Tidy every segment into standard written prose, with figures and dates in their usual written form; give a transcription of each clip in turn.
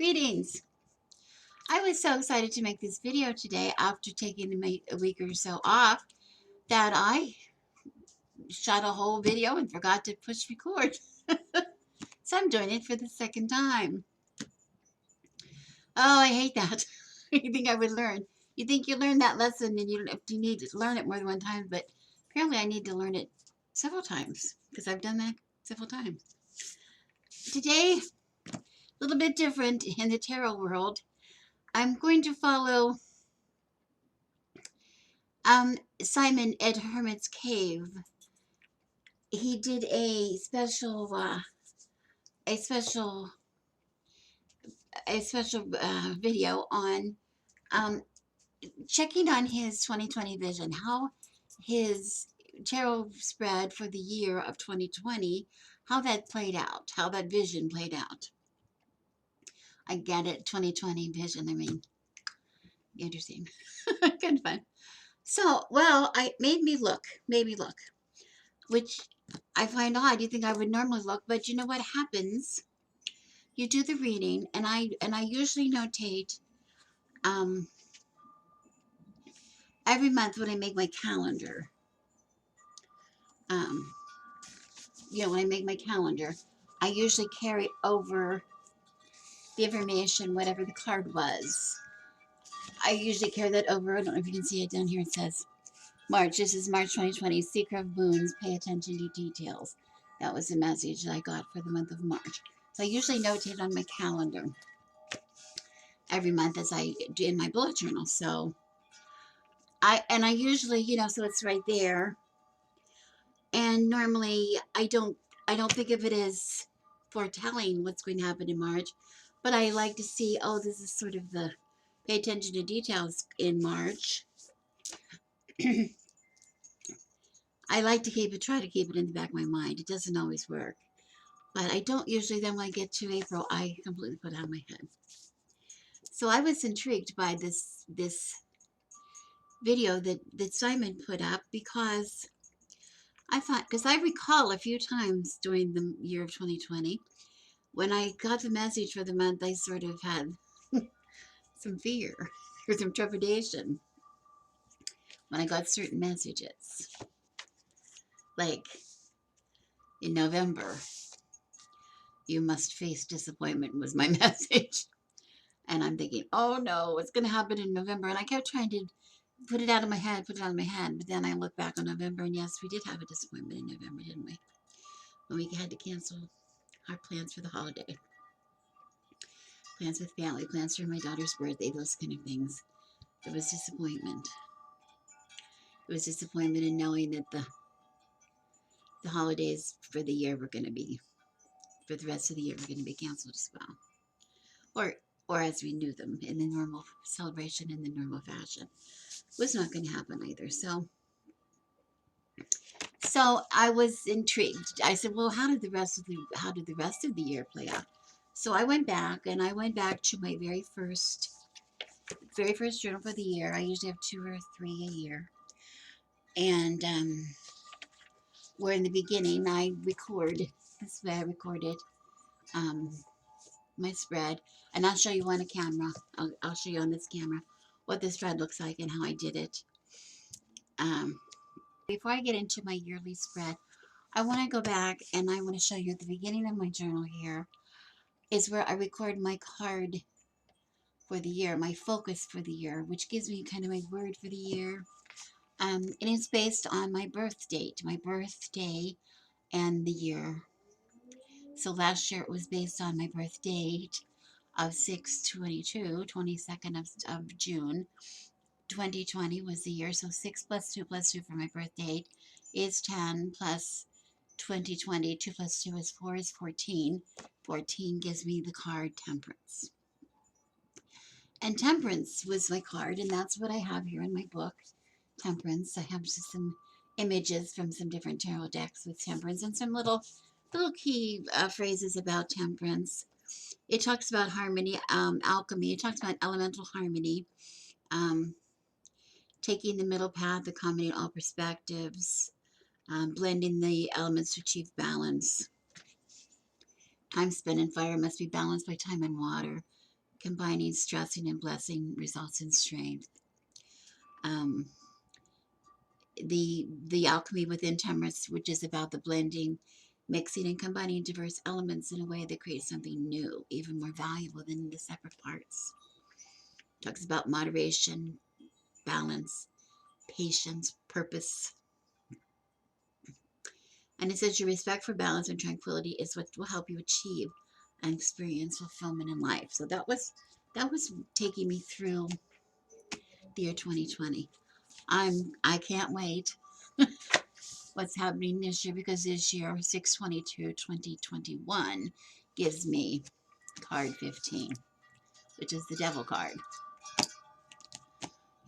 Greetings. I was so excited to make this video today after taking a week or so off that I shot a whole video and forgot to push record. So I'm doing it for the second time. Oh, I hate that. You think I would learn. You think you learn that lesson and you need to learn it more than one time, but apparently I need to learn it several times because I've done that several times. Today, a little bit different in the tarot world. I'm going to follow Simon at Hermit's Cave. He did a special video on um, checking on his 2020 vision, how his tarot spread for the year of 2020, how that played out, how that vision played out. I get it, 2020 vision. I mean, interesting, kind of fun. So, well, I made me look, which I find odd. You think I would normally look, but you know what happens? You do the reading, and I usually notate um, every month when I make my calendar. Um, when I make my calendar, I usually carry over the information, whatever the card was. I usually carry that over. I don't know if you can see it down here. It says March. This is March 2020. Seeker of Moons. Pay attention to details. That was the message that I got for the month of March. So I usually notate on my calendar every month as I do in my bullet journal. So I usually, so it's right there. And normally I don't think of it as foretelling what's going to happen in March, but I like to see, oh, this is sort of the pay attention to details in March. I like to try to keep it in the back of my mind. It doesn't always work, but I don't usually. Then when I get to April, I completely put it out of my head. So I was intrigued by this video that Simon put up because I thought, because I recall a few times during the year of 2020, when I got the message for the month, I sort of had some fear or some trepidation when I got certain messages. Like in November, you must face disappointment was my message. And I'm thinking, oh no, what's going to happen in November? And I kept trying to put it out of my head. But then I look back on November, and yes, we did have a disappointment in November, didn't we? When we had to cancel our plans for the holiday. Plans with family, plans for my daughter's birthday, those kind of things. There was disappointment. It was disappointment in knowing that the holidays for the year were going to be, for the rest of the year, were going to be canceled as well. Or as we knew them in the normal celebration in the normal fashion. It was not going to happen either. So I was intrigued. I said, well, how did the rest of the year play out? So I went back to my very first journal for the year. I usually have 2 or 3 a year. And where in the beginning I record, this way I recorded my spread, and I'll show you on a camera. I'll show you on this camera what the spread looks like and how I did it. Before I get into my yearly spread, I want to go back and I want to show you at the beginning of my journal here is where I record my card for the year, my focus for the year, which gives me kind of my word for the year. And it's based on my birth date, my birthday and the year. So last year it was based on my birth date of 6/22, 22nd of June. 2020 was the year, so 6 plus 2 plus 2 for my birth date is 10 plus 2020, 2 plus 2 is 4 is 14. 14 gives me the card Temperance. And Temperance was my card, and that's what I have here in my book, Temperance. I have just some images from some different tarot decks with Temperance and some little key phrases about Temperance. It talks about harmony, alchemy. It talks about elemental harmony, taking the middle path, accommodating all perspectives, blending the elements to achieve balance. Time spent in fire must be balanced by time and water. Combining stressing and blessing results in strength. Um, the alchemy within Temperance, which is about the blending, mixing, and combining diverse elements in a way that creates something new, even more valuable than the separate parts. Talks about moderation, balance, patience, purpose. And it says your respect for balance and tranquility is what will help you achieve and experience fulfillment in life. So that was taking me through the year 2020. I can't wait what's happening this year, because this year 6/22/2021 gives me card 15, which is the devil card.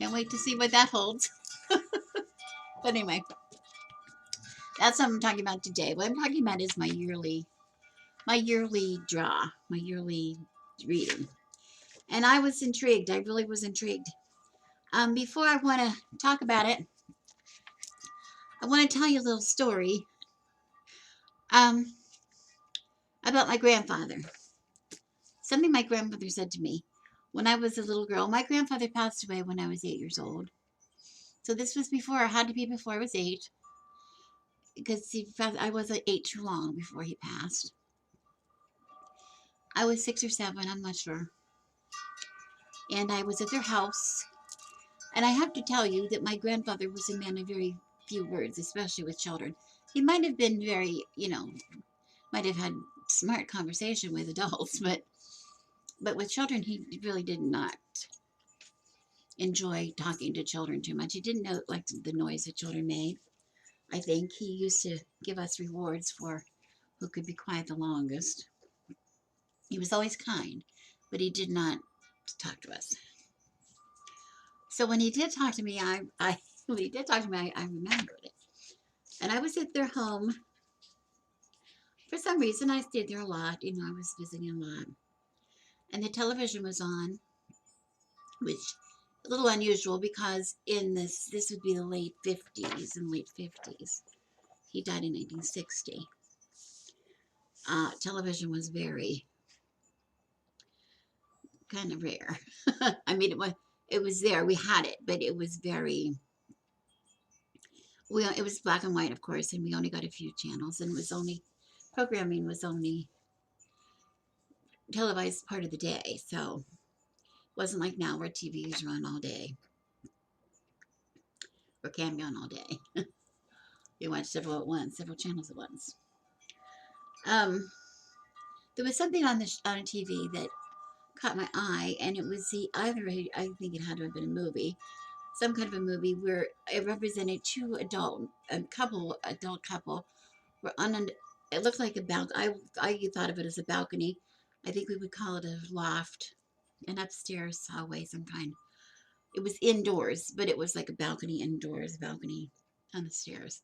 Can't wait to see what that holds. But anyway, that's what I'm talking about today. What I'm talking about is my yearly draw, my yearly reading. And I was intrigued. I really was intrigued. Before I want to talk about it, I want to tell you a little story um, about my grandfather. Something my grandmother said to me when I was a little girl. My grandfather passed away when I was 8 years old. So this was before, it had to be before I was 8, because I wasn't 8 too long before he passed. I was 6 or 7, I'm not sure. And I was at their house. And I have to tell you that my grandfather was a man of very few words, especially with children. He might have been very, might have had smart conversation with adults, but with children, he really did not enjoy talking to children too much. He didn't know like the noise that children made. I think he used to give us rewards for who could be quiet the longest. He was always kind, but he did not talk to us. So when he did talk to me, when he did talk to me, I remembered it. And I was at their home. For some reason, I stayed there a lot. I was visiting a lot. And the television was on, which a little unusual, because in this would be the late 50s and late 50s. He died in 1960. Television was very kind of rare. I mean, it was there. We had it, but it was very. It was black and white, of course, and we only got a few channels, and programming was only televised part of the day. So it wasn't like now where TVs run all day or can be on all day. You watch several channels at once. Um, there was something on a TV that caught my eye, and it was I think it had to have been a movie, some kind of a movie where it represented adult couple were on an, it looked like a balcony. I thought of it as a balcony. I think we would call it a loft, an upstairs hallway, some kind. It was indoors, but it was like a balcony indoors, balcony on the stairs,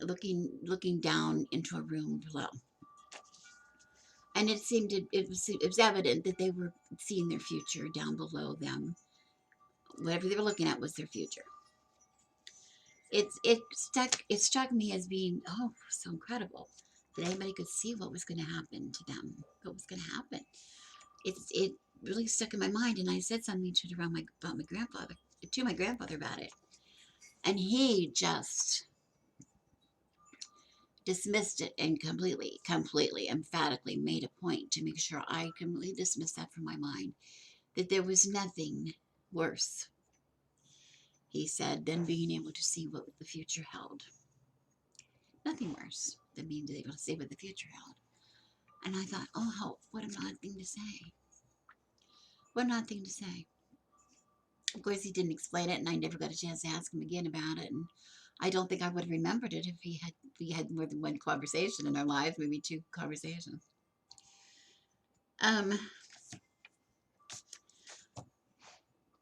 looking down into a room below. And it was evident that they were seeing their future down below them. Whatever they were looking at was their future. It struck me as being, oh, so incredible that anybody could see what was going to happen to them, what was going to happen. It really stuck in my mind, and I said something about my grandfather about it, and he just dismissed it and completely, emphatically made a point to make sure I completely dismissed that from my mind, that there was nothing worse, he said, than being able to see what the future held. Nothing worse than being able to see what the future held. And I thought, oh, what an odd thing to say. What an odd thing to say. Of course, he didn't explain it, and I never got a chance to ask him again about it. And I don't think I would have remembered it if we had more than one conversation in our lives, maybe 2 conversations.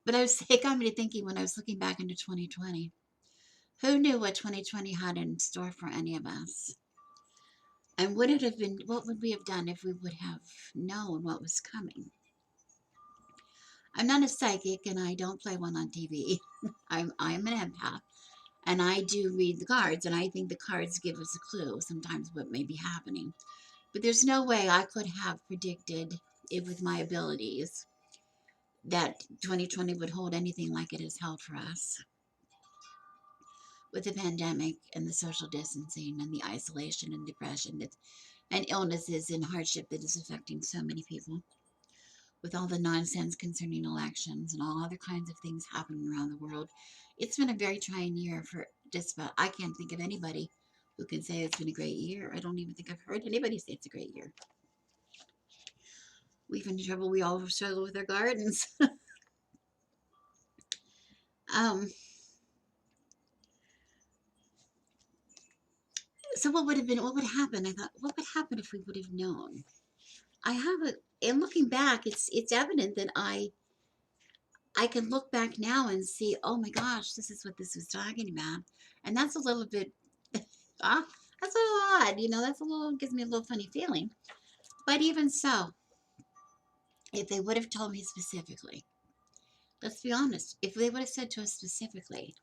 But it got me to thinking when I was looking back into 2020. Who knew what 2020 had in store for any of us? And what would we have done if we would have known what was coming? I'm not a psychic, and I don't play one on TV. I'm an empath, and I do read the cards, and I think the cards give us a clue sometimes what may be happening. But there's no way I could have predicted if with my abilities, that 2020 would hold anything like it has held for us with the pandemic and the social distancing and the isolation and depression and illnesses and hardship that is affecting so many people, with all the nonsense concerning elections and all other kinds of things happening around the world. It's been a very trying year for just about, I can't think of anybody who can say it's been a great year. I don't even think I've heard anybody say it's a great year. We've been in trouble. We all struggle with our gardens. um, so what would happen? I thought, what would happen if we would have known? I have a, and looking back, it's evident that I can look back now and see, oh my gosh, this is what this was talking about. And that's a little bit, ah, that's a little odd, that's a little, gives me a little funny feeling. But even so, if they would have told me specifically, let's be honest, if they would have said to us specifically,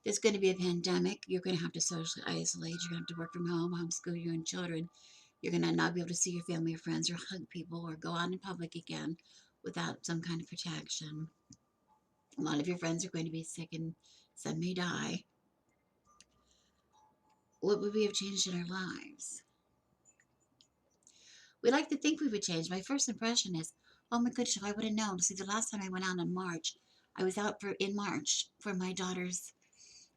there's going to be a pandemic, you're going to have to socially isolate, you're going to have to work from home, homeschool your own children, you're going to not be able to see your family or friends or hug people or go out in public again without some kind of protection. A lot of your friends are going to be sick and some may die. What would we have changed in our lives? We like to think we would change. My first impression is, oh my goodness, if I would have known. See, the last time I went out in March, I was out in March for my daughter's,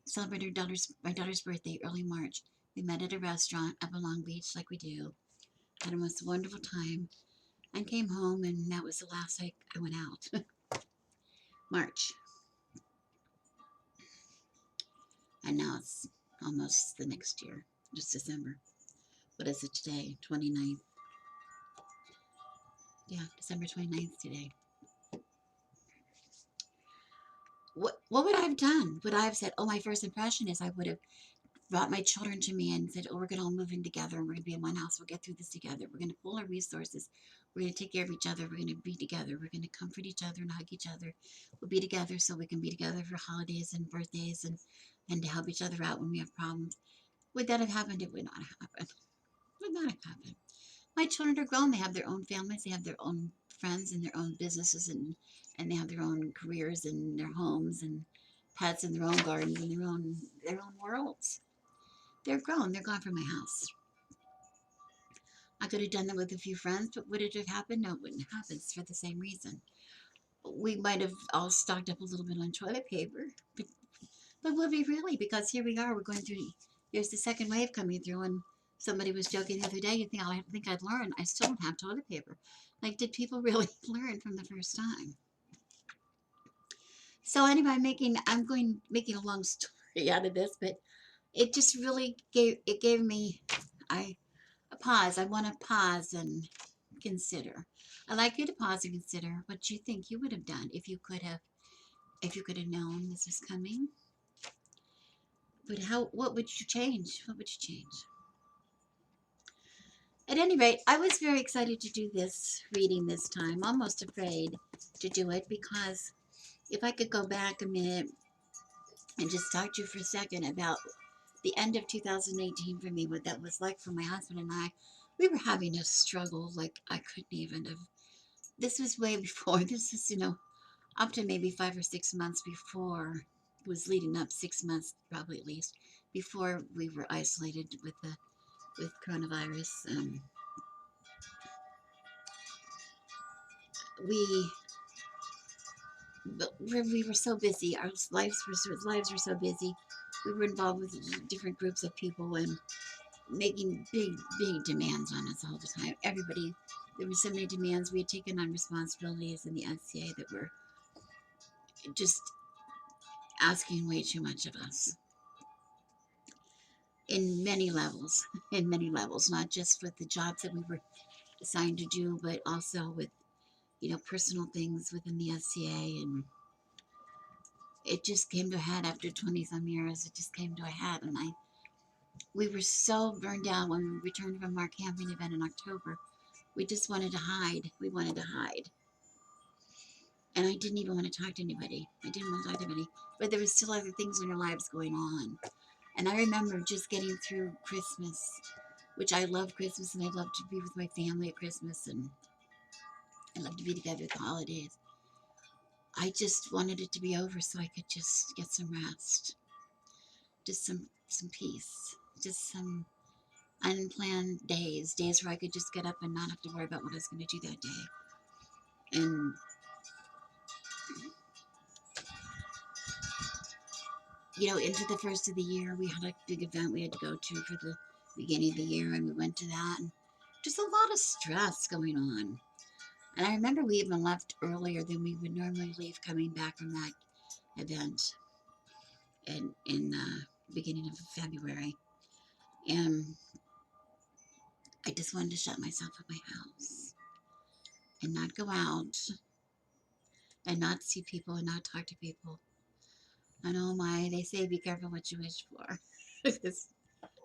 celebrating my daughter's birthday, early March. We met at a restaurant up in Long Beach like we do. Had a most wonderful time and came home, and that was the last I went out. March. And now it's almost the next year, just December. What is it today? 29th. Yeah, December 29th today. What would I have done? Would I have said, oh, my first impression is I would have brought my children to me and said, oh, we're going to all move in together and we're going to be in one house. We'll get through this together. We're going to pool our resources. We're going to take care of each other. We're going to be together. We're going to comfort each other and hug each other. We'll be together so we can be together for holidays and birthdays and to help each other out when we have problems. Would that have happened? It would not have happened. Would not have happened. My children are grown. They have their own families. They have their own friends and their own businesses and they have their own careers and their homes and pets and their own gardens and their own worlds. They're grown. They're gone from my house. I could have done that with a few friends, but would it have happened? No, it wouldn't have happened. It's for the same reason. We might have all stocked up a little bit on toilet paper, but would we really? Because here we are. We're going through. There's the second wave coming through, and somebody was joking the other day. You think I think I'd learn? I still don't have toilet paper. Like, did people really learn from the first time? So anyway, I'm going making a long story out of this, but it just really gave me I a pause. I want to pause and consider. I'd like you to pause and consider what you think you would have done if you could have known this was coming. But what would you change? What would you change? At any rate, I was very excited to do this reading this time, almost afraid to do it because if I could go back a minute and just talk to you for a second about the end of 2018 for me, what that was like for my husband and I. We were having a struggle like I couldn't even have. This was way before. This is, up to maybe 5 or 6 months before. It was leading up 6 months, probably at least, before we were isolated with coronavirus. We we were so busy. Our lives were so busy. We were involved with different groups of people and making big demands on us all the time. Everybody, there were so many demands. We had taken on responsibilities in the SCA that were just asking way too much of us in many levels, not just with the jobs that we were assigned to do, but also with, personal things within the SCA. And it just came to a head after 20 some years. It just came to a head. And we were so burned out when we returned from our camping event in October. We just wanted to hide. We wanted to hide. And I didn't even want to talk to anybody. I didn't want to talk to anybody. But there was still other things in our lives going on. And I remember just getting through Christmas, which I love Christmas and I love to be with my family at Christmas. And I love to be together with the holidays. I just wanted it to be over so I could just get some rest, just some peace, just some unplanned days where I could just get up and not have to worry about what I was going to do that day. And into the first of the year, we had a big event we had to go to for the beginning of the year, and we went to that, and just a lot of stress going on. And I remember we even left earlier than we would normally leave, coming back from that event in beginning of February. And I just wanted to shut myself in my house and not go out and not see people and not talk to people. And oh my, they say be careful what you wish for. Because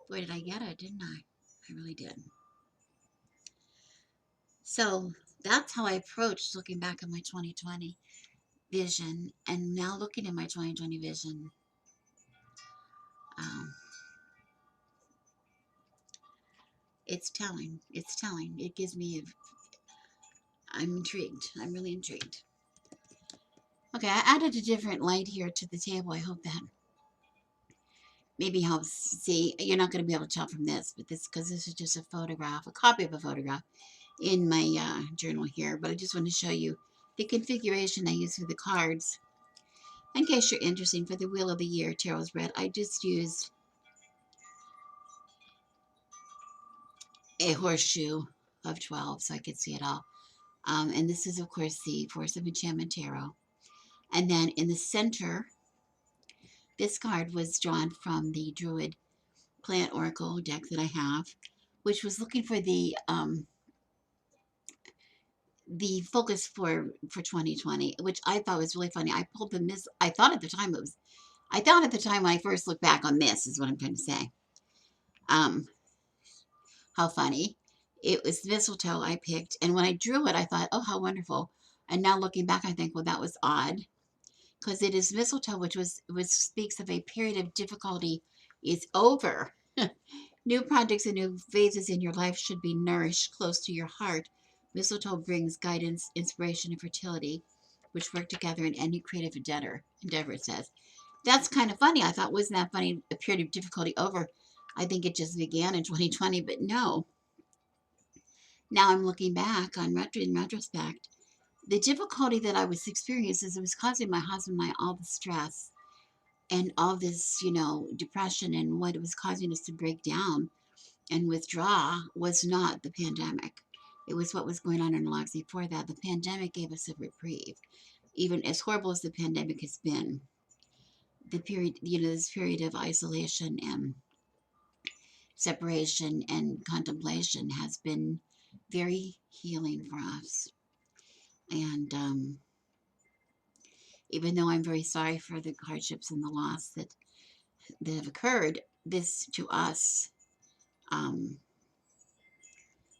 boy, did I get it, didn't I? I really did. So that's how I approached looking back at my 2020 vision, and now looking at my 2020 vision. Um, it's telling. It's telling. It gives me. I'm intrigued. I'm really intrigued. Okay, I added a different light here to the table. I hope that maybe helps. See, you're not going to be able to tell from this, but because this is just a photograph, a copy of a photograph in my journal here. But I just want to show you the configuration I use for the cards. In case you're interested, for the Wheel of the Year Tarot Spread, I just used a horseshoe of 12 so I could see it all. And this is, of course, the Force of Enchantment Tarot. And then in the center, this card was drawn from the Druid Plant Oracle deck that I have, which was looking for the focus for 2020, which I thought was really funny. I pulled the miss. I thought at the time when I first looked back on this is what I'm trying to say. Um, how funny. It was mistletoe I picked, and when I drew it, I thought, oh, how wonderful. And now looking back, I think, well, that was odd because it is mistletoe, which speaks of a period of difficulty is over. New projects and new phases in your life should be nourished close to your heart. Mistletoe brings guidance, inspiration, and fertility, which work together in any creative endeavor, it says. That's kind of funny. I thought, wasn't that funny? A period of difficulty over. I think it just began in 2020, but no. Now I'm looking back in retrospect. The difficulty that I was experiencing is it was causing my husband and I all the stress and all this, depression, and what it was causing us to break down and withdraw was not the pandemic. It was what was going on in our lives before that. The pandemic gave us a reprieve. Even as horrible as the pandemic has been, this period of isolation and separation and contemplation has been very healing for us. And even though I'm very sorry for the hardships and the loss that have occurred, this to us, um,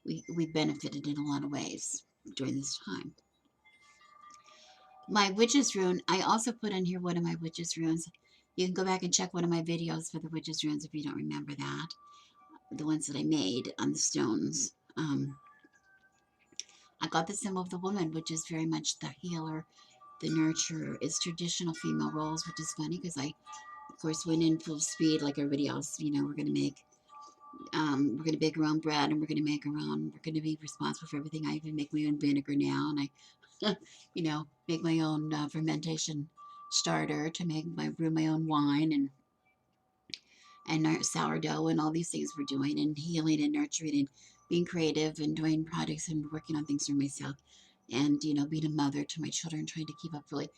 we benefited in a lot of ways during this time. My witch's rune, I also put in here one of my witch's runes. You can go back and check one of my videos for the witch's runes if you don't remember that. The ones that I made on the stones. I got the symbol of the woman, which is very much the healer, the nurturer. It's traditional female roles, which is funny because I, of course, went in full speed like everybody else. We're going to bake our own bread, and we're going to be responsible for everything. I even make my own vinegar now, and I, make my own fermentation starter to brew my own wine, and our sourdough, and all these things we're doing, and healing and nurturing and being creative and doing projects and working on things for myself, and being a mother to my children, trying to keep up really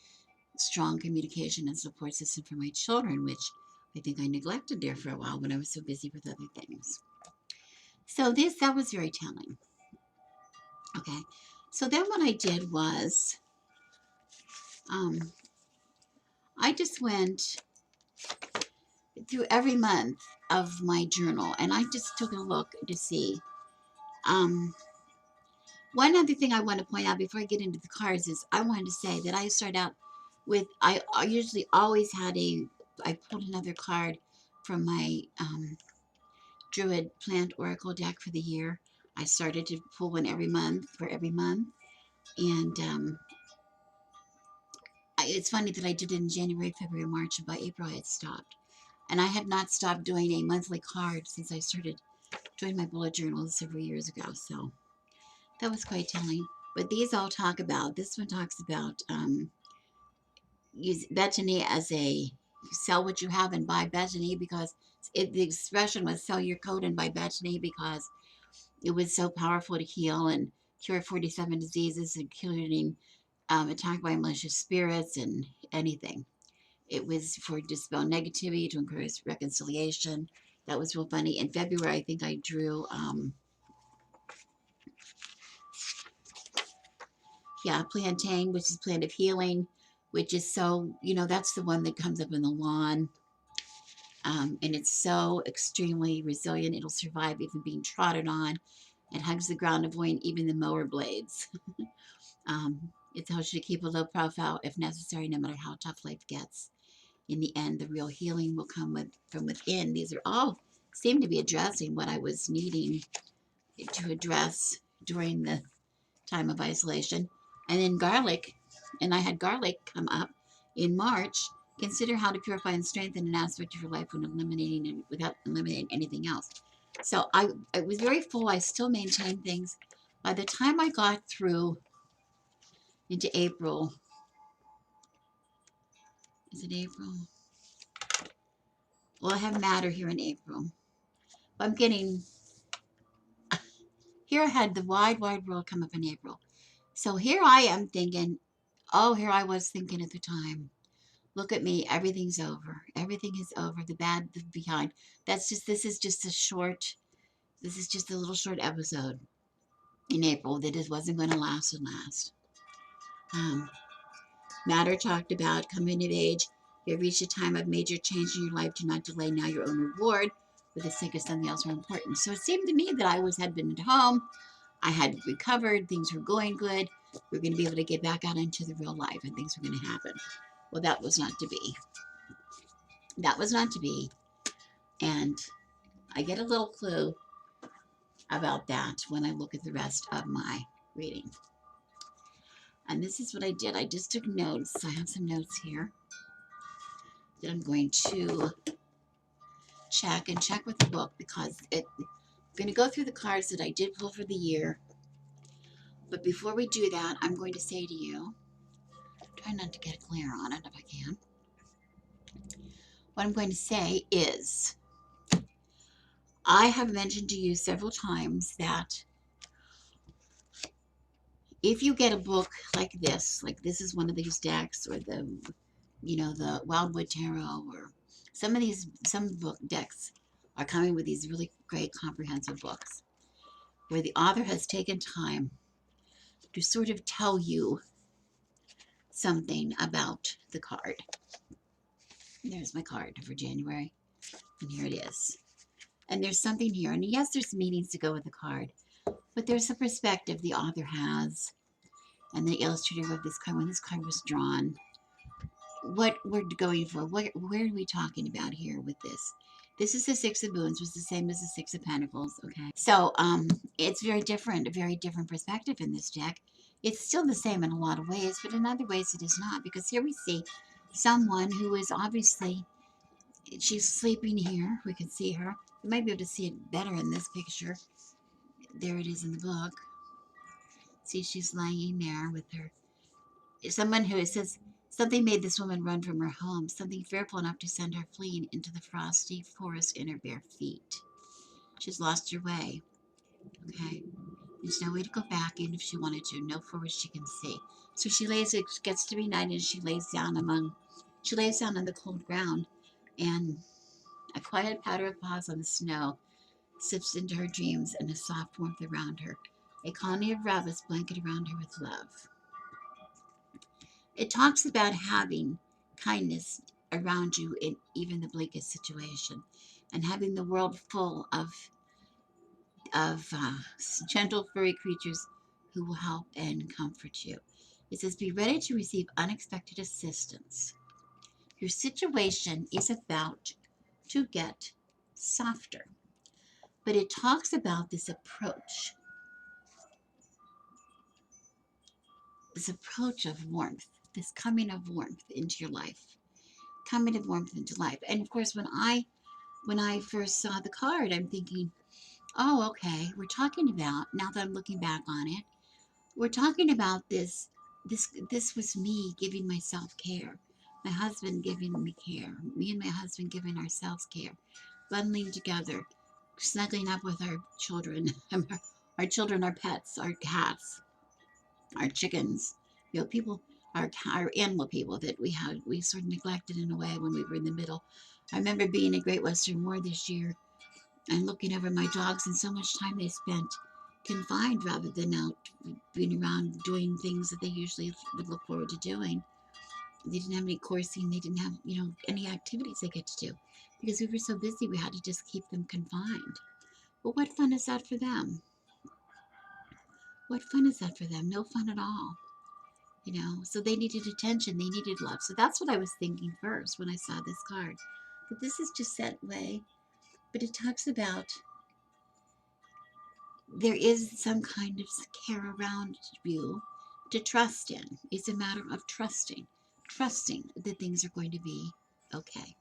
strong communication and support system for my children, which I think I neglected there for a while when I was so busy with other things. So that was very telling. Okay, so then what I did was I just went through every month of my journal, and I just took a look to see. One other thing I want to point out before I get into the cards is I wanted to say that I start out with, I usually always I pulled another card from my Druid Plant Oracle deck for the year. I started to pull one every month for every month. And it's funny that I did it in January, February, March, and by April I had stopped. And I had not stopped doing a monthly card since I started doing my bullet journals several years ago. So that was quite telling. But these all talk about, this one talks about use Bethany as a sell what you have and buy Bethany, because the expression was sell your coat and buy Bethany, because it was so powerful to heal and cure 47 diseases, including attacked by malicious spirits and anything. It was for dispel negativity, to encourage reconciliation. That was real funny. In February, I think I drew, plantain, which is plant of healing, which is so, that's the one that comes up in the lawn. And it's so extremely resilient. It'll survive even being trodden on. It hugs the ground, avoiding even the mower blades. It tells you to keep a low profile if necessary, no matter how tough life gets. In the end, the real healing will come from within. These are all seem to be addressing what I was needing to address during the time of isolation. And then garlic, and I had garlic come up in March. Consider how to purify and strengthen an aspect of your life without eliminating anything else. So I was very full. I still maintained things. By the time I got through into April, is it April? Well, I have matter here in April. I'm getting, here I had the wide, wide world come up in April. So here I am thinking, oh, here I was thinking at the time, look at me, everything's over. Everything is over. The bad, the behind. This is just a little short episode in April that it wasn't going to last and last. Um, Matter talked about coming of age. You have reached a time of major change in your life. Do not delay now your own reward for the sake of something else more important. So it seemed to me that had been at home. I had recovered. Things were going good. We're going to be able to get back out into the real life and things were going to happen. Well, that was not to be. That was not to be. And I get a little clue about that when I look at the rest of my reading. And this is what I did. I just took notes. I have some notes here that I'm going to check with the book, because I'm going to go through the cards that I did pull for the year. But before we do that, I'm going to say to you, try not to get a glare on it if I can. What I'm going to say is, I have mentioned to you several times that if you get a book like this is one of these decks, or the Wildwood Tarot, or some book decks are coming with these really great comprehensive books where the author has taken time to sort of tell you something about the card. There's my card for January, and here it is. And there's something here, and yes, there's meanings to go with the card, but there's a perspective the author has, and the illustrator of this card, when this card was drawn, what we're going for, where are we talking about here with this? This is the Six of Moons, which is the same as the Six of Pentacles, okay? So it's very different, a very different perspective in this deck. It's still the same in a lot of ways, but in other ways it is not, because here we see someone who is obviously, she's sleeping here. We can see her. You might be able to see it better in this picture. There it is in the book. See, she's laying there with her. Someone who says, something made this woman run from her home, something fearful enough to send her fleeing into the frosty forest in her bare feet. She's lost her way, okay? There's no way to go back, even if she wanted to. No forest she can see. So it gets to be night, and she lays down on the cold ground, and a quiet patter of paws on the snow sips into her dreams, and a soft warmth around her. A colony of rabbits blanket around her with love. It talks about having kindness around you in even the bleakest situation, and having the world full of gentle furry creatures who will help and comfort you. It says, be ready to receive unexpected assistance. Your situation is about to get softer, but it talks about this approach this approach of warmth, this coming of warmth into your life, coming of warmth into life. And of course, when I first saw the card, I'm thinking, oh, okay, we're talking about, now that I'm looking back on it, we're talking about this was me giving myself care, my husband giving me care, me and my husband giving ourselves care, bundling together, snuggling up with our children, our children, our pets, our cats, our chickens, people, our animal people that we sort of neglected in a way when we were in the middle. I remember being at Great Western War this year and looking over my dogs and so much time they spent confined rather than out being around doing things that they usually would look forward to doing. They didn't have any coursing, they didn't have, any activities they get to do because we were so busy we had to just keep them confined. Well, what fun is that for them? What fun is that for them? No fun at all. So they needed attention, they needed love. So that's what I was thinking first when I saw this card. But this is just that way. But it talks about there is some kind of care around you to trust in. It's a matter of trusting that things are going to be okay.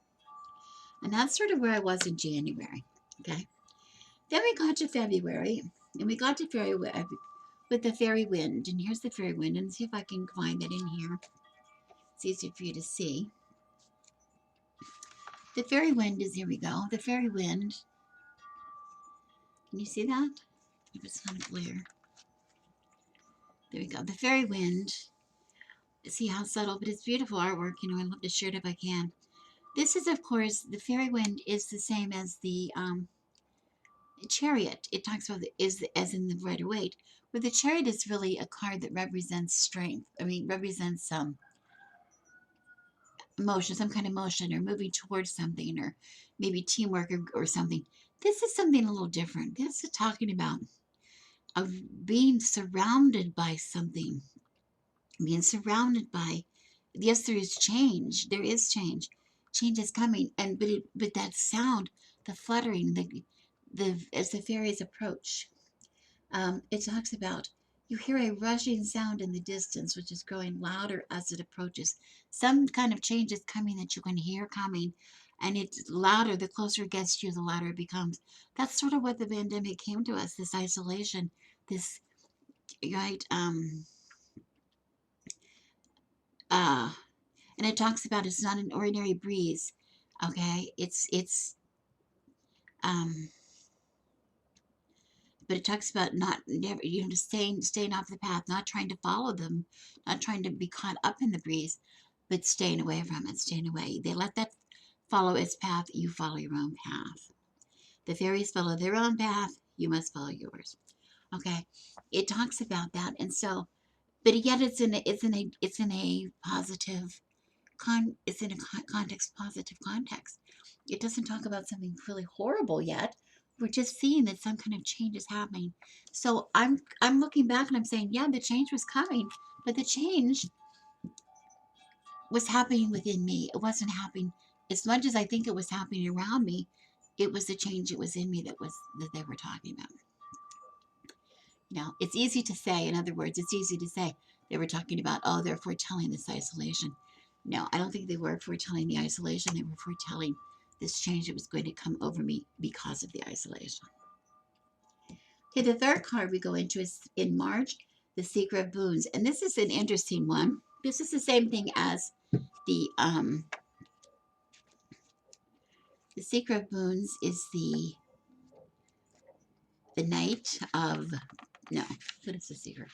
And that's sort of where I was in January. Okay. Then we got to February, and we got to February with the fairy wind. And here's the fairy wind, and see if I can find that in here. It's easier for you to see. The fairy wind is, here we go. The fairy wind. Can you see that? It was kind of clear. There we go. The fairy wind. See how subtle, but it's beautiful artwork. I love to share it if I can. This is, of course, the fairy wind is the same as the chariot. It talks about as in the Rider Waite, where the chariot is really a card that represents strength. Represents motion, some kind of motion, or moving towards something, or maybe teamwork or something. This is something a little different. This is talking about of being surrounded by something, being surrounded by, yes, there is change, change is coming, and but that sound, the fluttering, the as the fairies approach, it talks about you hear a rushing sound in the distance which is growing louder as it approaches. Some kind of change is coming that you can hear coming, and it's louder. The closer it gets to you, the louder it becomes. That's sort of what the pandemic came to us, this isolation, this, right, uh and it talks about it's not an ordinary breeze. Okay, it's um but it talks about not never, just staying off the path, not trying to follow them, not trying to be caught up in the breeze, but staying away from it, staying away. They let that follow its path, you follow your own path. The fairies follow their own path, you must follow yours. Okay, it talks about that. And so, but yet it's in a positive it's in a positive context. It doesn't talk about something really horrible yet. We're just seeing that some kind of change is happening. So I'm looking back and I'm saying, yeah, the change was coming, but the change was happening within me. It wasn't happening as much as I think it was happening around me. It was the change that was in me that they were talking about. Now, it's easy to say, in other words, it's easy to say they were talking about, oh, they're foretelling this isolation. No, I don't think they were foretelling the isolation. They were foretelling this change that was going to come over me because of the isolation. Okay, the third card we go into is in March, the Seeker of Boons. And this is an interesting one. This is the same thing as the Seeker of Boons is the Knight of, no, what is the Seeker?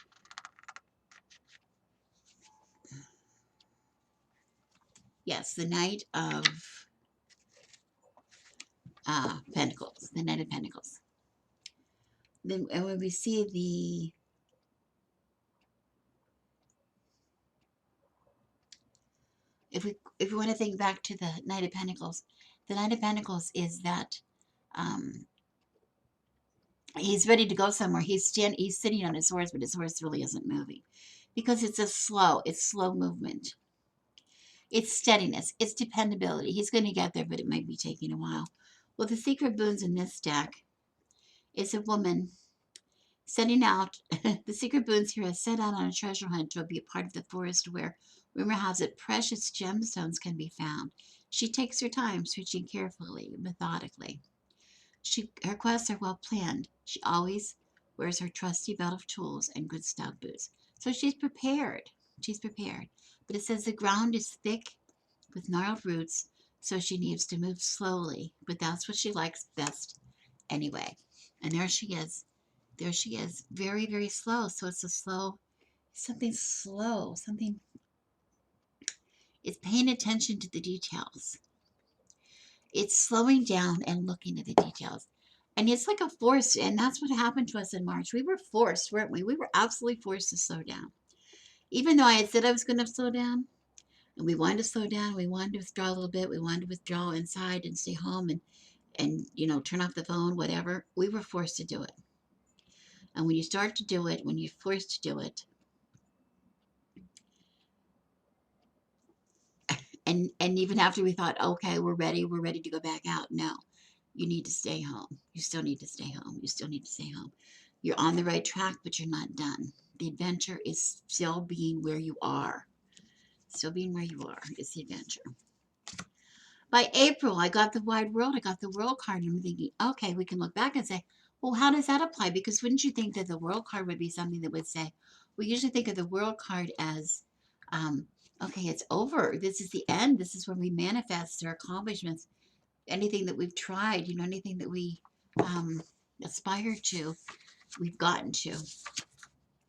Yes, the Knight of Pentacles, the Knight of Pentacles. Then, and when we see if we want to think back to the Knight of Pentacles, the Knight of Pentacles is that he's ready to go somewhere. He's sitting on his horse, but his horse really isn't moving because it's slow movement. It's steadiness. It's dependability. He's going to get there, but it might be taking a while. Well, the secret boons in this deck is a woman Setting out, the secret boons here has set out on a treasure hunt to be a part of the forest where rumor has it precious gemstones can be found. She takes her time, searching carefully, methodically. Her quests are well planned. She always wears her trusty belt of tools and good stout boots. So she's prepared. She's prepared. But it says the ground is thick with gnarled roots, so she needs to move slowly. But that's what she likes best anyway. And there she is. There she is. Very, very slow. So it's a slow, something slow, something, it's paying attention to the details. It's slowing down and looking at the details. And it's like a force, and that's what happened to us in March. We were forced, weren't we? We were absolutely forced to slow down. Even though I had said I was going to slow down, and we wanted to slow down, we wanted to withdraw a little bit, we wanted to withdraw inside and stay home and turn off the phone, whatever. We were forced to do it. And when you start to do it, when you're forced to do it, and even after we thought, okay, we're ready to go back out. No, you need to stay home. You still need to stay home. You still need to stay home. You're on the right track, but you're not done. The adventure is still being where you are. Still being where you are is the adventure. By April, I got the wide world. I got the world card. And I'm thinking, okay, we can look back and say, well, how does that apply? Because wouldn't you think that the world card would be something that would say, we usually think of the world card as, um, okay, it's over. This is the end. This is when we manifest our accomplishments. Anything that we've tried, anything that we um, aspire to, we've gotten to.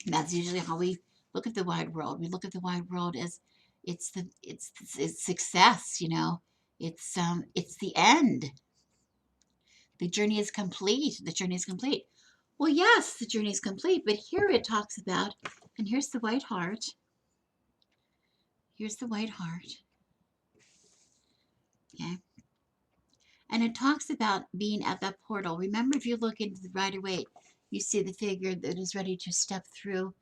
And that's usually how we look at the wide world. We look at the wide world as it's success. It's the end. The journey is complete. The journey is complete. Well, yes, the journey is complete, but here it talks about, and here's the white heart. Here's the white heart. Okay. And it talks about being at that portal. Remember, if you look into the Rider-Waite, you see the figure that is ready to step through.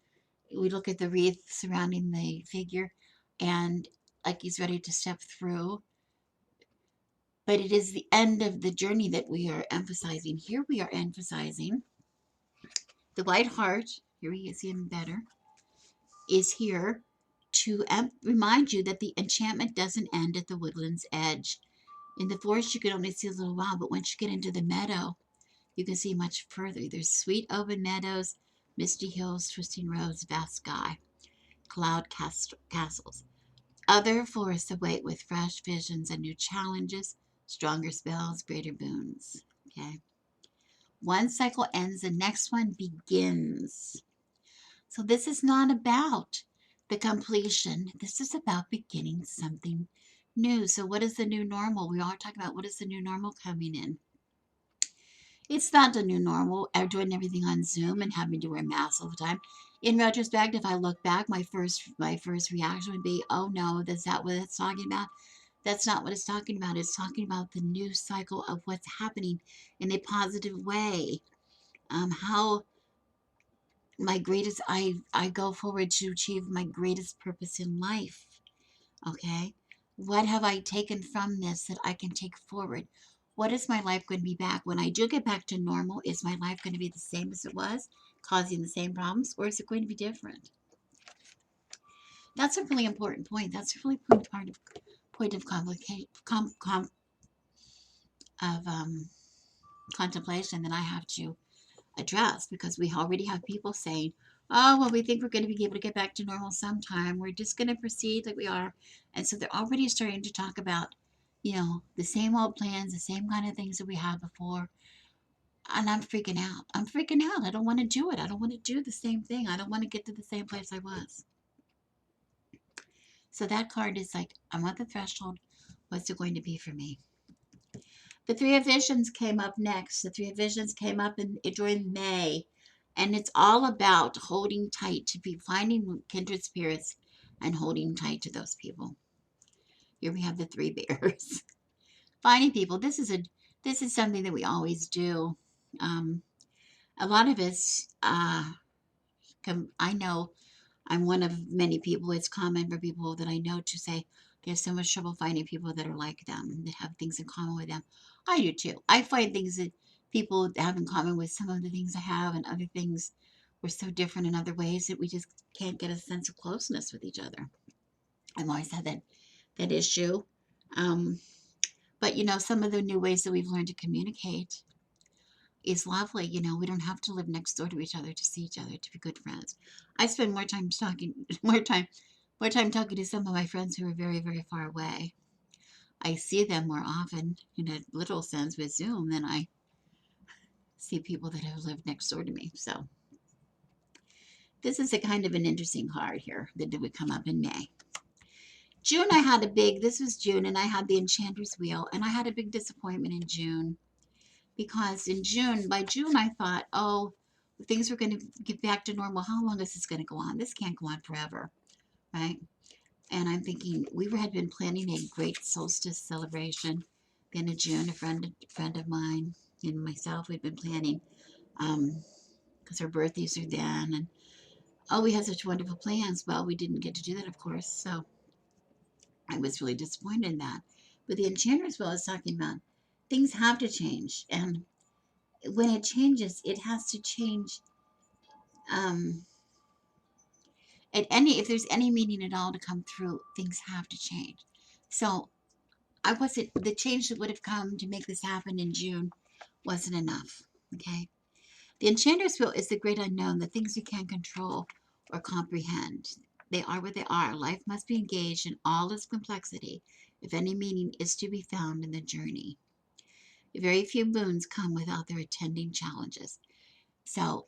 We look at the wreath surrounding the figure, and like he's ready to step through. But it is the end of the journey that we are emphasizing. Here we are emphasizing the white heart. Here we see him better. Is here to remind you that the enchantment doesn't end at the woodland's edge. In the forest, you can only see a little while, but once you get into the meadow, you can see much further. There's sweet open meadows, misty hills, twisting roads, vast sky, cloud castles. Other forests await with fresh visions and new challenges, stronger spells, greater boons. Okay. One cycle ends, the next one begins. So this is not about the completion. This is about beginning something new. So what is the new normal? We are talking about what is the new normal coming in. It's not the new normal, doing everything on Zoom and having to wear masks all the time. In retrospect, if I look back, my first reaction would be, oh no, that's not what it's talking about. That's not what it's talking about. It's talking about the new cycle of what's happening in a positive way. How I go forward to achieve my greatest purpose in life. Okay. What have I taken from this that I can take forward? What is my life going to be back? When I do get back to normal, is my life going to be the same as it was, causing the same problems, or is it going to be different? That's a really important point. That's a really important point of complication, of contemplation that I have to address, because we already have people saying, oh, well, we think we're going to be able to get back to normal sometime. We're just going to proceed like we are. And so they're already starting to talk about, the same old plans, the same kind of things that we had before. And I'm freaking out. I'm freaking out. I don't want to do it. I don't want to do the same thing. I don't want to get to the same place I was. So that card is like, I'm at the threshold. What's it going to be for me? The Three of Visions came up next. The Three of Visions came up during May. And it's all about holding tight to be finding kindred spirits and holding tight to those people. Here we have the three bears. Finding people. This is something that we always do. A lot of us, I know I'm one of many people. It's common for people that I know to say they have so much trouble finding people that are like them, that have things in common with them. I do too. I find things that people have in common with some of the things I have, and other things we're so different in other ways that we just can't get a sense of closeness with each other. I've always had that issue. Um, but some of the new ways that we've learned to communicate is lovely. We don't have to live next door to each other to see each other, to be good friends. I spend more time talking, more time talking to some of my friends who are very, very far away. I see them more often in a literal sense with Zoom than I see people that have lived next door to me. So this is a kind of an interesting card here that would come up in May. June, this was June, and I had the Enchanter's Wheel, and I had a big disappointment in June because by June, I thought, oh, things were going to get back to normal. How long is this going to go on? This can't go on forever, right? And I'm thinking had been planning a great solstice celebration. The end of June, a friend of mine and myself, we'd been planning because our birthdays are then, and oh, we had such wonderful plans. Well, we didn't get to do that, of course. So I was really disappointed in that. But the Enchanter's Wheel is talking about things have to change, and when it changes, it has to change. Um, if there's any meaning at all to come through, things have to change. So I wasn't the change that would have come to make this happen in June wasn't enough. Okay. The Enchanter's Wheel is the great unknown, the things we can't control or comprehend. They are what they are. Life must be engaged in all its complexity if any meaning is to be found in the journey. Very few boons come without their attending challenges. So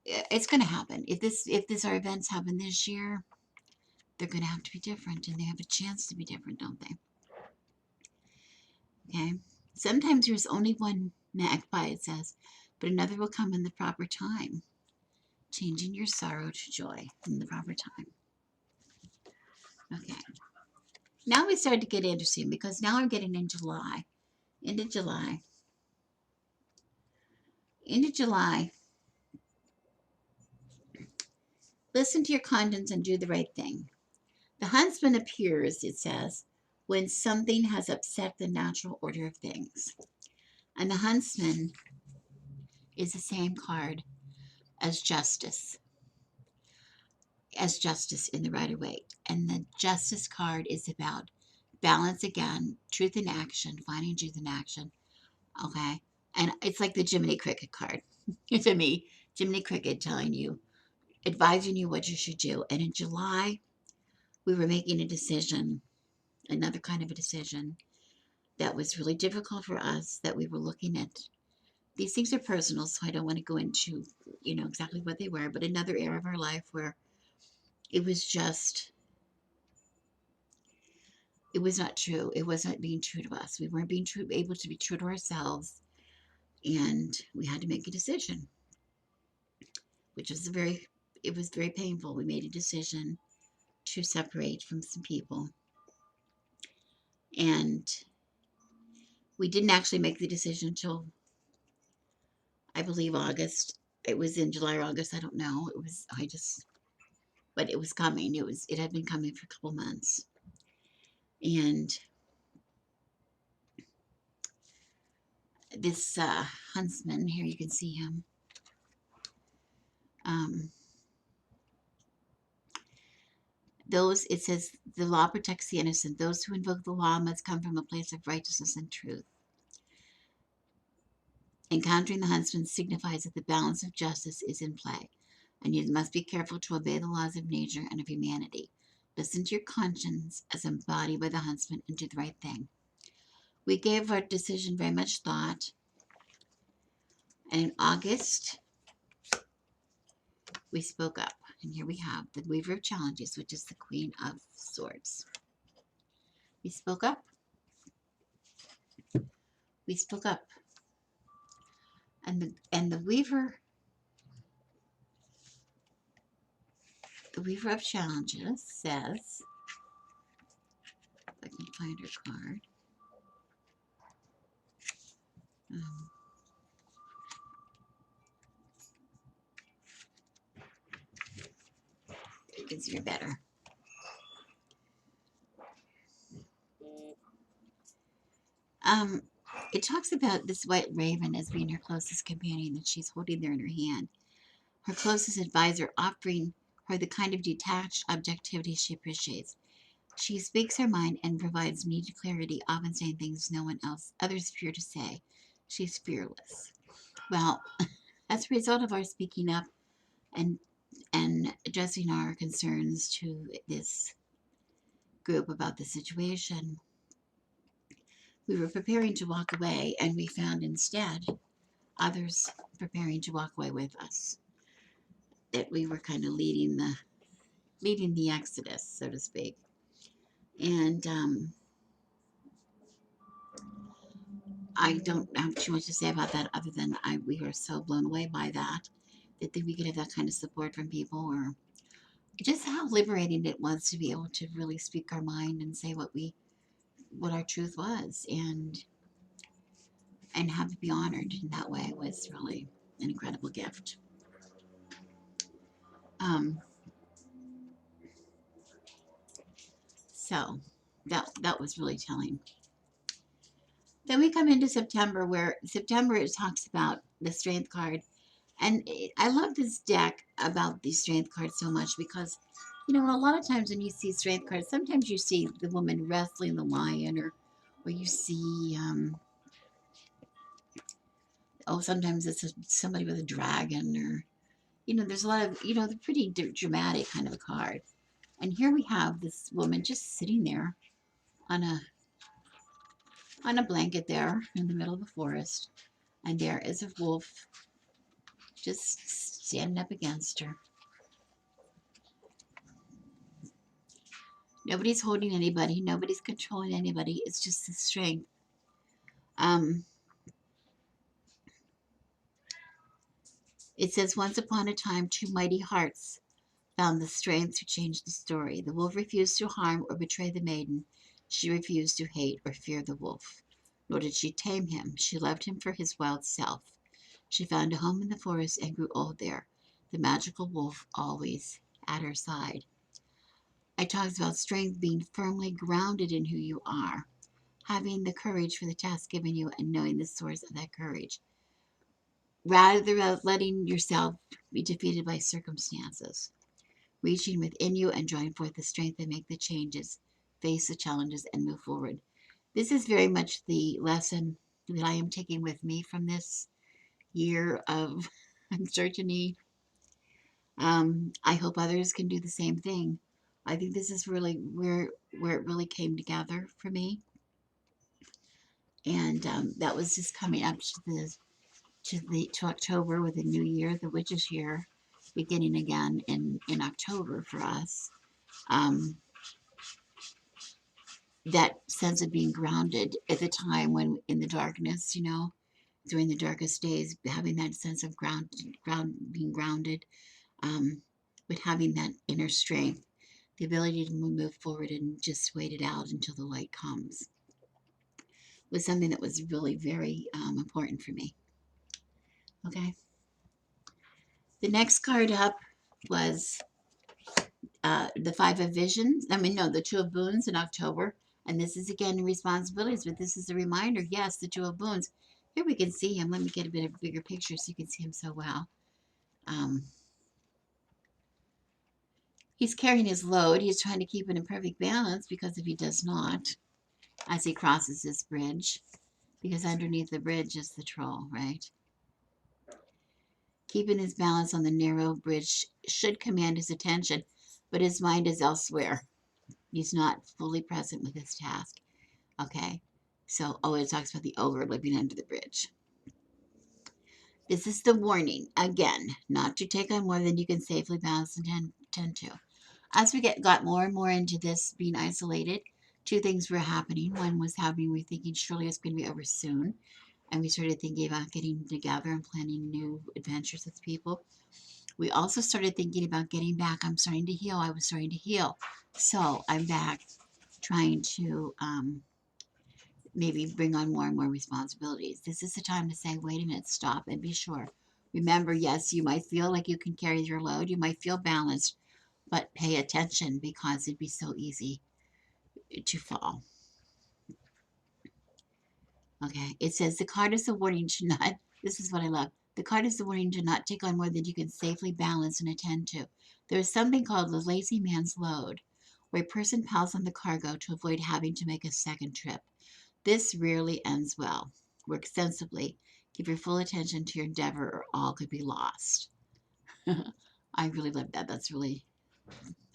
it's going to happen. If our events happen this year, they're going to have to be different, and they have a chance to be different, don't they? Okay. Sometimes there's only one magpie, it says, but another will come in the proper time, changing your sorrow to joy in the proper time. Okay. Now we start to get interesting because now I'm getting in July. Into July. Into July. Listen to your conscience and do the right thing. The huntsman appears, it says, when something has upset the natural order of things. And the huntsman is the same card as justice, in the Rider-Waite. And the justice card is about balance again, truth in action, finding truth in action. Okay. And it's like the Jiminy Cricket card to me. Jiminy Cricket telling you, advising you what you should do. And in July, we were making a decision, another kind of a decision that was really difficult for us, that we were looking at. These things are personal, so I don't want to go into, exactly what they were, but another era of our life where it was just, it was not true. It wasn't being true to us. We weren't able to be true to ourselves, and we had to make a decision, which was it was very painful. We made a decision to separate from some people, and we didn't actually make the decision until, I believe, August. It was in July or August. I don't know. But it was coming. It had been coming for a couple months. And this huntsman, here you can see him. It says, the law protects the innocent. Those who invoke the law must come from a place of righteousness and truth. Encountering the huntsman signifies that the balance of justice is in play, and you must be careful to obey the laws of nature and of humanity. Listen to your conscience as embodied by the huntsman and do the right thing. We gave our decision very much thought, and in August, we spoke up. And here we have the Weaver of Challenges, which is the Queen of Swords. We spoke up. We spoke up. And the Weaver of Challenges says, if I can find her card. You can see her better. It talks about this white raven as being her closest companion that she's holding there in her hand. her closest advisor, offering her the kind of detached objectivity she appreciates. She speaks her mind and provides needed clarity, often saying things no one else others fear to say. She's fearless. Well, as a result of our speaking up and addressing our concerns to this group about the situation, we were preparing to walk away, and we found instead others preparing to walk away with us. That we were kind of leading the exodus, so to speak. And I don't have too much to say about that, other than we were so blown away by that we could have that kind of support from people, or just how liberating it was to be able to really speak our mind and say what our truth was, and have it be honored in that way was really an incredible gift. Um, so that was really telling. Then we come into September, where September it talks about the strength card. And I love this deck about these strength cards so much because, a lot of times when you see strength cards, sometimes you see the woman wrestling the lion, or you see, sometimes it's somebody with a dragon, or, there's a lot of, the pretty dramatic kind of a card. And here we have this woman just sitting there on a blanket there in the middle of the forest, and there is a wolf just standing up against her. Nobody's holding anybody. Nobody's controlling anybody. It's just the strength. Um, it says, once upon a time, two mighty hearts found the strength to change the story. The wolf refused to harm or betray the maiden. She refused to hate or fear the wolf. Nor did she tame him. She loved him for his wild self. She found a home in the forest and grew old there. The magical wolf always at her side. I talked about strength being firmly grounded in who you are, having the courage for the task given you, and knowing the source of that courage, rather than letting yourself be defeated by circumstances, reaching within you and drawing forth the strength to make the changes, face the challenges, and move forward. This is very much the lesson that I am taking with me from this year of uncertainty. I hope others can do the same thing. I think this is really where it really came together for me, and that was just coming up to October with the new year, the witch's year, beginning again in October for us. Um, that sense of being grounded at the time when in the darkness, during the darkest days, having that sense of being grounded, um, but having that inner strength, the ability to move forward and just wait it out until the light comes, was something that was really very important for me. Okay. The next card up was the Five of Visions. I mean, no, the Two of Boons in October. And this is again responsibilities, but this is a reminder. Yes, the Two of Boons. Here we can see him. Let me get a bit of a bigger picture so you can see him so well. He's carrying his load. He's trying to keep it in perfect balance, because if he does not, as he crosses this bridge, because underneath the bridge is the troll, right? Keeping his balance on the narrow bridge should command his attention, but his mind is elsewhere. He's not fully present with his task. Okay. So, it talks about the ogre living under the bridge. This is the warning, again, not to take on more than you can safely balance and tend to. As we got more and more into this being isolated, two things were happening. One was happening, we were thinking surely it's going to be over soon. And we started thinking about getting together and planning new adventures with people. We also started thinking about getting back. I'm starting to heal. I was starting to heal. So I'm back trying to maybe bring on more and more responsibilities. This is the time to say, wait a minute, stop and be sure. Remember, yes, you might feel like you can carry your load. You might feel balanced, but pay attention, because it'd be so easy to fall. Okay, it says the card is a warning should not, this is what I love. The card is the warning to not take on more than you can safely balance and attend to. There is something called the lazy man's load, where a person piles on the cargo to avoid having to make a second trip. This rarely ends well. Work sensibly. Give your full attention to your endeavor, or all could be lost. I really love that. That's really,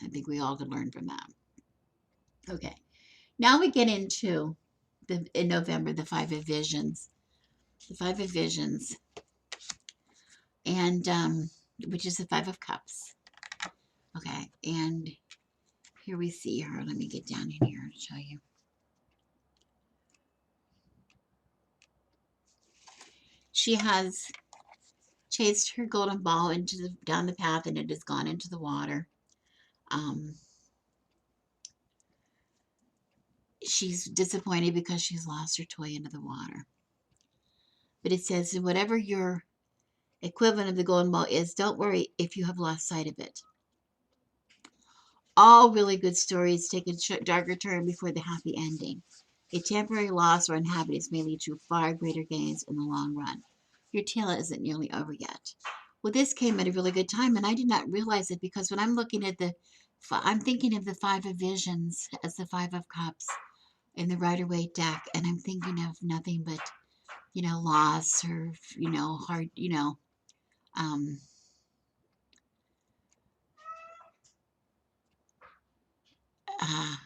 I think we all could learn from that. Okay. Now we get into in November, the Five of Visions. The Five of Visions, and which is the Five of Cups. Okay. And here we see her. Let me get down in here and show you. She has chased her golden ball down the path, and it has gone into the water. Um, she's disappointed because she's lost her toy into the water. But it says, whatever your equivalent of the golden ball is, don't worry if you have lost sight of it. All really good stories take a darker turn before the happy ending. A temporary loss or unhappiness may lead to far greater gains in the long run. Your tale isn't nearly over yet. Well, this came at a really good time, and I did not realize it because when I'm looking at I'm thinking of the Five of Visions as the Five of Cups in the Rider-Waite deck, and I'm thinking of nothing but, loss or, hard, um, uh,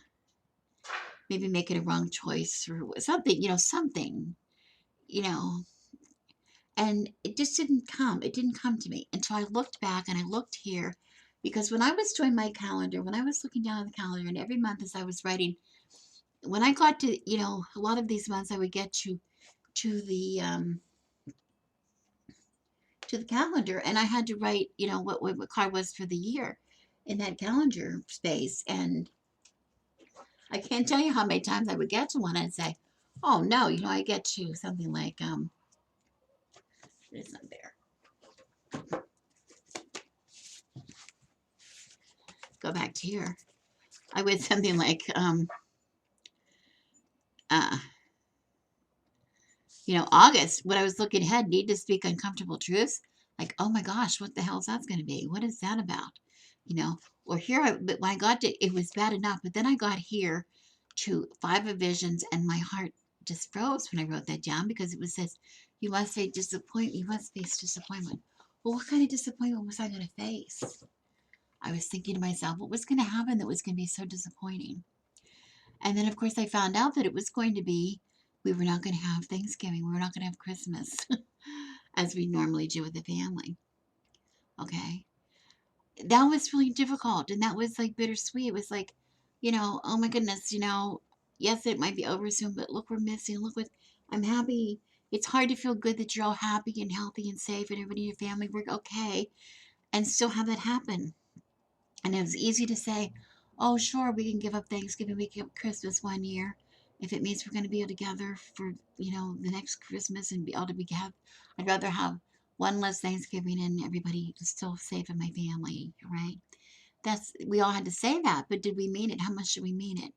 maybe making a wrong choice or something, something, you know, and it just didn't come. It didn't come to me until I looked back and I looked here because when I was doing my calendar, when I was looking down at the calendar and every month as I was writing, when I got to, a lot of these months I would get to the calendar and I had to write, what card was for the year in that calendar space. And I can't tell you how many times I would get to one and say, oh no, I get to something like, it's not there. Go back to here. I would something like, uh, August, when I was looking ahead, need to speak uncomfortable truths. Like, oh my gosh, what the hell is that going to be? What is that about? Or here, but when I got to, it was bad enough. But then I got here to Five of Visions, and my heart just froze when I wrote that down because it was says, you must face disappointment. You must face disappointment. Well, what kind of disappointment was I going to face? I was thinking to myself, what was going to happen that was going to be so disappointing? And then, of course, I found out that it was going to be, we were not going to have Thanksgiving. We were not going to have Christmas as we normally do with the family. Okay. That was really difficult. And that was like bittersweet. It was like, oh my goodness, yes, it might be over soon, but look, we're missing. Look what I'm happy. It's hard to feel good that you're all happy and healthy and safe and everybody in your family work okay and still have that happen. And it was easy to say, oh, sure, we can give up Thanksgiving, we can give up Christmas one year if it means we're going to be together for, the next Christmas and be able to be together. I'd rather have one less Thanksgiving and everybody still safe in my family, right? We all had to say that, but did we mean it? How much did we mean it?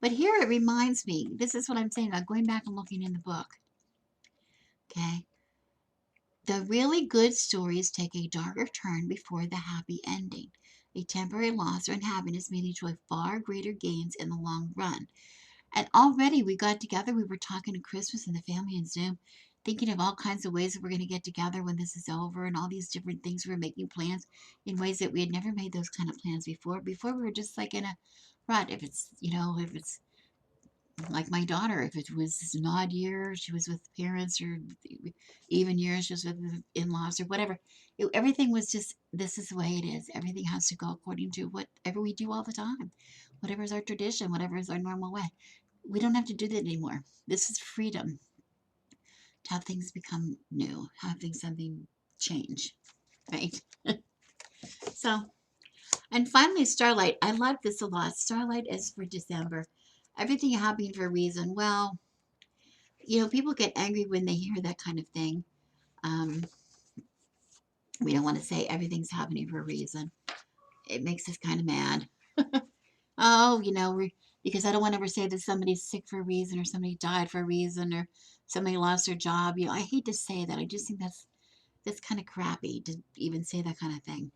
But here it reminds me, this is what I'm saying about going back and looking in the book, okay? The really good stories take a darker turn before the happy ending. A temporary loss or unhappiness may lead to far greater gains in the long run. And already we got together, we were talking to Christmas and the family in Zoom, thinking of all kinds of ways that we're going to get together when this is over and all these different things. We were making plans in ways that we had never made those kind of plans before. Before we were just like in a rut. If it's like my daughter, if it was an odd year, she was with parents, or even years, she was with the in-laws or whatever. Everything was just, this is the way it is. Everything has to go according to whatever we do all the time. Whatever is our tradition, whatever is our normal way. We don't have to do that anymore. This is freedom to have things become new, have things something change, right? So, and finally, Starlight. I love this a lot. Starlight is for December. Everything happening for a reason. Well, people get angry when they hear that kind of thing. Um, we don't want to say everything's happening for a reason. It makes us kind of mad. Oh, because I don't want to ever say that somebody's sick for a reason or somebody died for a reason or somebody lost their job. I hate to say that. I just think That's kind of crappy to even say that kind of thing.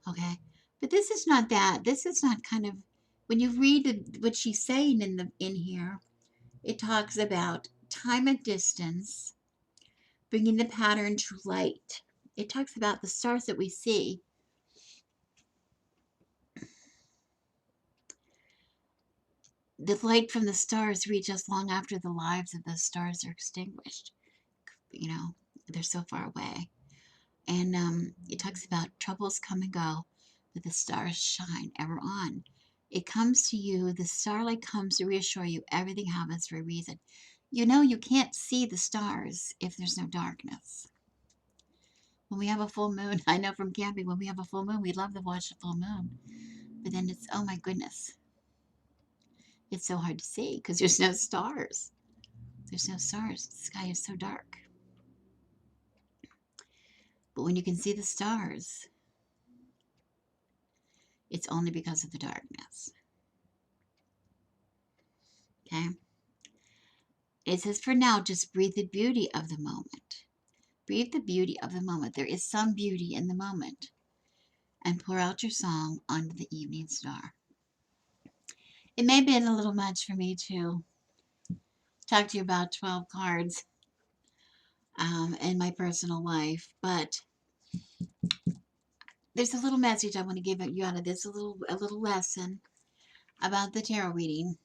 Okay. But this is not that. This is not kind of, when you read what she's saying in here, it talks about time and distance, bringing the pattern to light. It talks about the stars that we see. The light from the stars reach us long after the lives of those stars are extinguished. You know, they're so far away. And it talks about troubles come and go, but the stars shine ever on. It comes to you, the starlight comes to reassure you everything happens for a reason. You know, you can't see the stars if there's no darkness. When we have a full moon, I know from camping, when we have a full moon, we love to watch the full moon. But then it's, oh my goodness, it's so hard to see because there's no stars. There's no stars. The sky is so dark. But when you can see the stars, it's only because of the darkness. Okay? It says, for now, just breathe the beauty of the moment. Breathe the beauty of the moment. There is some beauty in the moment. And pour out your song onto the evening star. It may have been a little much for me to talk to you about 12 cards in my personal life, but there's a little message I want to give you out of this, a little lesson about the tarot reading.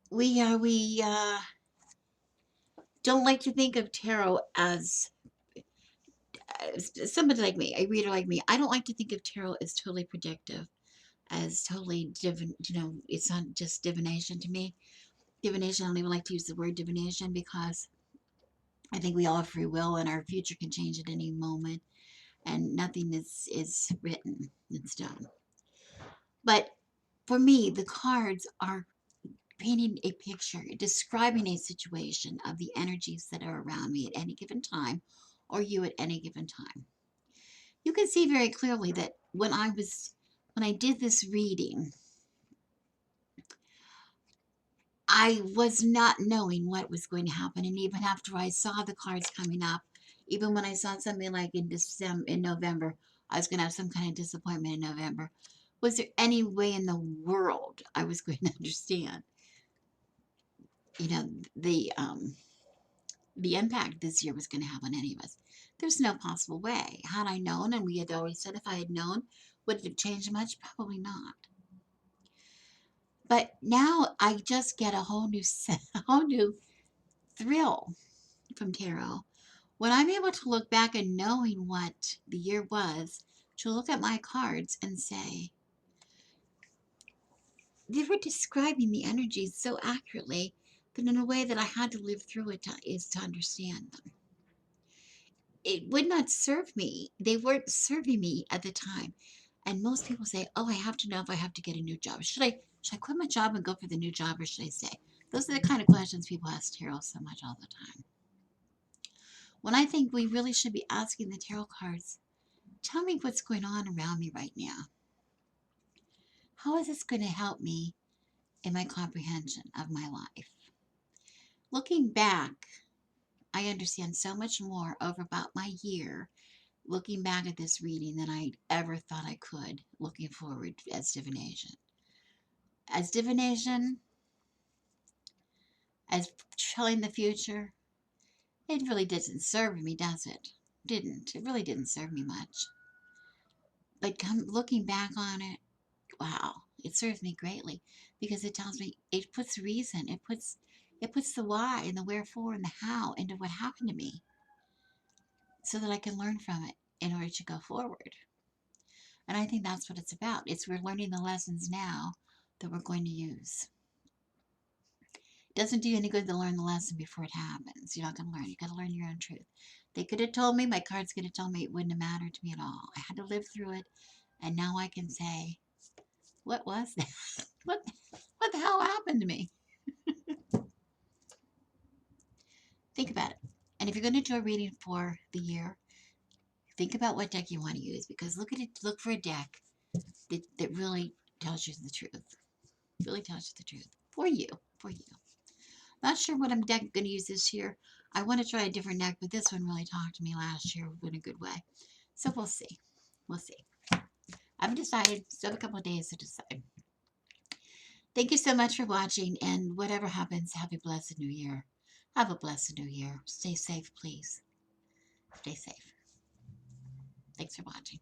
We don't like to think of tarot as somebody like me, a reader like me. I don't like to think of tarot as totally predictive, as totally it's not just divination to me. Divination, I don't even like to use the word divination because I think we all have free will and our future can change at any moment and nothing is written in stone. But for me, the cards are painting a picture, describing a situation of the energies that are around me at any given time, or you at any given time. You can see very clearly that when I did this reading, I was not knowing what was going to happen. And even after I saw the cards coming up, even when I saw something like in November, I was going to have some kind of disappointment in November. Was there any way in the world I was going to understand, you know, the impact this year was going to have on any of us? There's no possible way. Had I known, and we had always said if I had known, would it have changed much? Probably not. But now I just get a whole new a whole new thrill from tarot when I'm able to look back and knowing what the year was, to look at my cards and say, they were describing the energies so accurately that in a way that I had to live through it to understand them. It would not serve me. They weren't serving me at the time. And most people say, oh, I have to know if I have to get a new job. Should I quit my job and go for the new job, or should I stay? Those are the kind of questions people ask tarot so much all the time. When I think we really should be asking the tarot cards, tell me what's going on around me right now. How is this going to help me in my comprehension of my life? Looking back, I understand so much more over about my year looking back at this reading than I ever thought I could looking forward as divination. As divination, as telling the future, it really doesn't serve me, does it? It really didn't serve me much. But looking back on it, wow, it serves me greatly because it tells me, it puts reason, it puts the why and the wherefore and the how into what happened to me so that I can learn from it in order to go forward. And I think that's what it's about. We're learning the lessons now that we're going to use. It doesn't do you any good to learn the lesson before it happens. You're not going to learn. You got to learn your own truth. They could have told me, my cards could have told me, it wouldn't have mattered to me at all. I had to live through it, and now I can say, what was that? What the hell happened to me? Think about it. And if you're going to do a reading for the year, think about what deck you want to use, because look for a deck that really tells you the truth. Really tells you the truth for you. Not sure what I'm going to use this year. I want to try a different deck, but this one really talked to me last year in a good way. So we'll see. We'll see. I haven't decided. Still have a couple of days to decide. Thank you so much for watching, and whatever happens, have a blessed new year. Have a blessed new year. Stay safe, please. Stay safe. Thanks for watching.